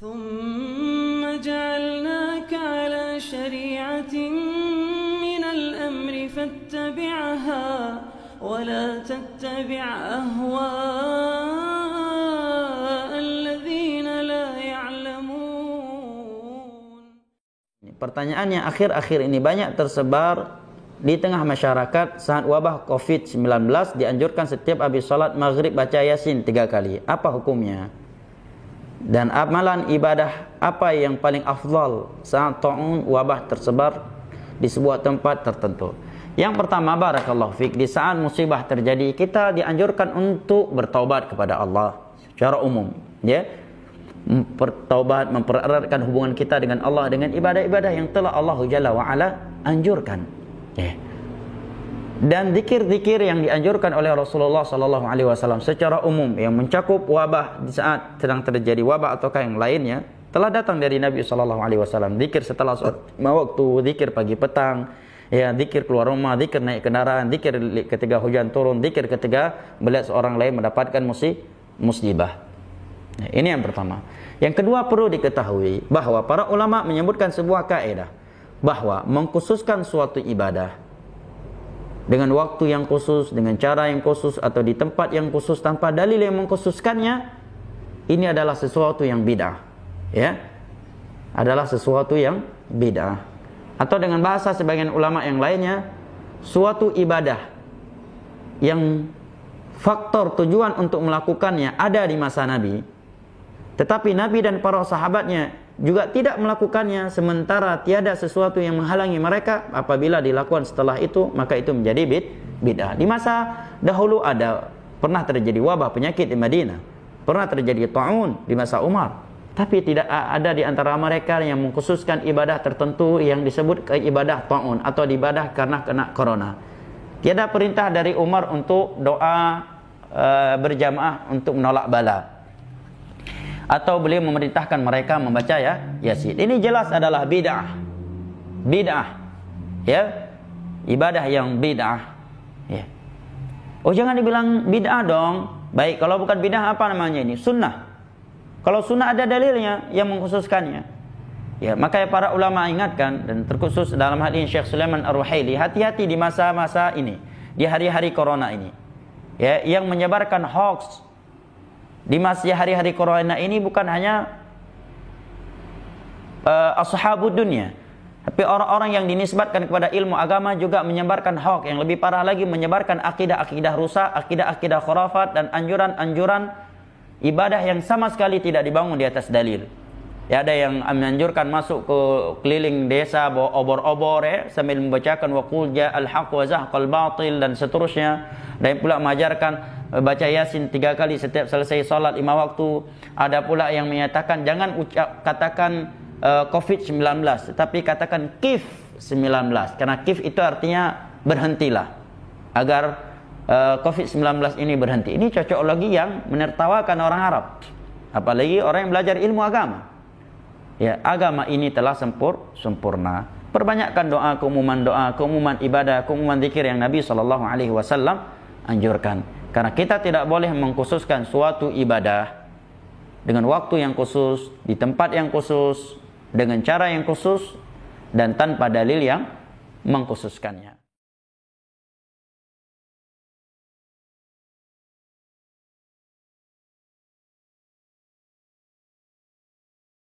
ثم جعلناك على شريعة من الأمر فاتبعها ولا تتبع أهواء الذين لا يعلمون. Pertanyaan yang akhir-akhir ini banyak tersebar di tengah masyarakat saat wabah COVID-19 dianjurkan setiap habis sholat maghrib baca Yasin 3 kali. Apa hukumnya? Dan amalan ibadah apa yang paling afdal saat ta'un wabah tersebar di sebuah tempat tertentu? Yang pertama, barakallahu fiik, di saat musibah terjadi kita dianjurkan untuk bertaubat kepada Allah secara umum, ya. Bertaubat, mempereratkan hubungan kita dengan Allah dengan ibadah-ibadah yang telah Allah Jalla wa Ala anjurkan, ya. Dan zikir-zikir yang dianjurkan oleh Rasulullah SAW secara umum yang mencakup wabah di saat sedang terjadi wabah ataukah yang lainnya telah datang dari Nabi SAW. Zikir setelah sholat waktu, zikir pagi petang, ya, zikir keluar rumah, zikir naik kendaraan, zikir ketika hujan turun, zikir ketika melihat seorang lain mendapatkan musibah. Nah, ini yang pertama. Yang kedua, perlu diketahui bahwa para ulama menyebutkan sebuah kaidah bahwa mengkhususkan suatu ibadah dengan waktu yang khusus, dengan cara yang khusus, atau di tempat yang khusus tanpa dalil yang mengkhususkannya, ini adalah sesuatu yang bid'ah, ya, adalah sesuatu yang bid'ah. Atau dengan bahasa sebagian ulama yang lainnya, suatu ibadah yang faktor tujuan untuk melakukannya ada di masa Nabi, tetapi Nabi dan para sahabatnya juga tidak melakukannya, sementara tiada sesuatu yang menghalangi mereka, apabila dilakukan setelah itu maka itu menjadi bid'ah. Di masa dahulu pernah terjadi wabah penyakit di Madinah, pernah terjadi ta'un di masa Umar, tapi tidak ada di antara mereka yang mengkhususkan ibadah tertentu yang disebut ibadah ta'un atau ibadah karena kena corona. Tiada perintah dari Umar untuk doa berjamaah untuk menolak bala, atau beliau memerintahkan mereka membaca Yasin. Ini jelas adalah bid'ah. Bid'ah, ya, ibadah yang bid'ah, ya. Oh, jangan dibilang bid'ah dong. Baik, kalau bukan bid'ah apa namanya ini? Sunnah. Kalau sunnah ada dalilnya yang mengkhususkannya, ya, maka para ulama ingatkan, dan terkhusus dalam hal ini Syekh Sulaiman Ar-Ruhaili, hati-hati di masa-masa ini, di hari-hari corona ini, ya, yang menyebarkan hoax. Di masa hari-hari corona ini bukan hanya ashabud dunia, tapi orang-orang yang dinisbatkan kepada ilmu agama juga menyebarkan hoax. Yang lebih parah lagi, menyebarkan akidah-akidah rusak, akidah-akidah khurafat, dan anjuran-anjuran ibadah yang sama sekali tidak dibangun di atas dalil. Ya, ada yang menganjurkan masuk ke keliling desa bawa obor-obor, ya, sambil membacakan wa qul ja'al haqq wa zahaqal batil dan seterusnya. Dan pula mengajarkan baca Yasin 3 kali setiap selesai salat 5 waktu. Ada pula yang menyatakan jangan katakan COVID-19, tetapi katakan KIF-19, karena KIF itu artinya berhentilah, agar COVID-19 ini berhenti. Ini cocokologi yang menertawakan orang Arab, apalagi orang yang belajar ilmu agama. Ya, agama ini telah sempurna. Perbanyakkan doa, keumuman ibadah, keumuman zikir yang Nabi SAW anjurkan. Karena kita tidak boleh mengkhususkan suatu ibadah dengan waktu yang khusus, di tempat yang khusus, dengan cara yang khusus, dan tanpa dalil yang mengkhususkannya.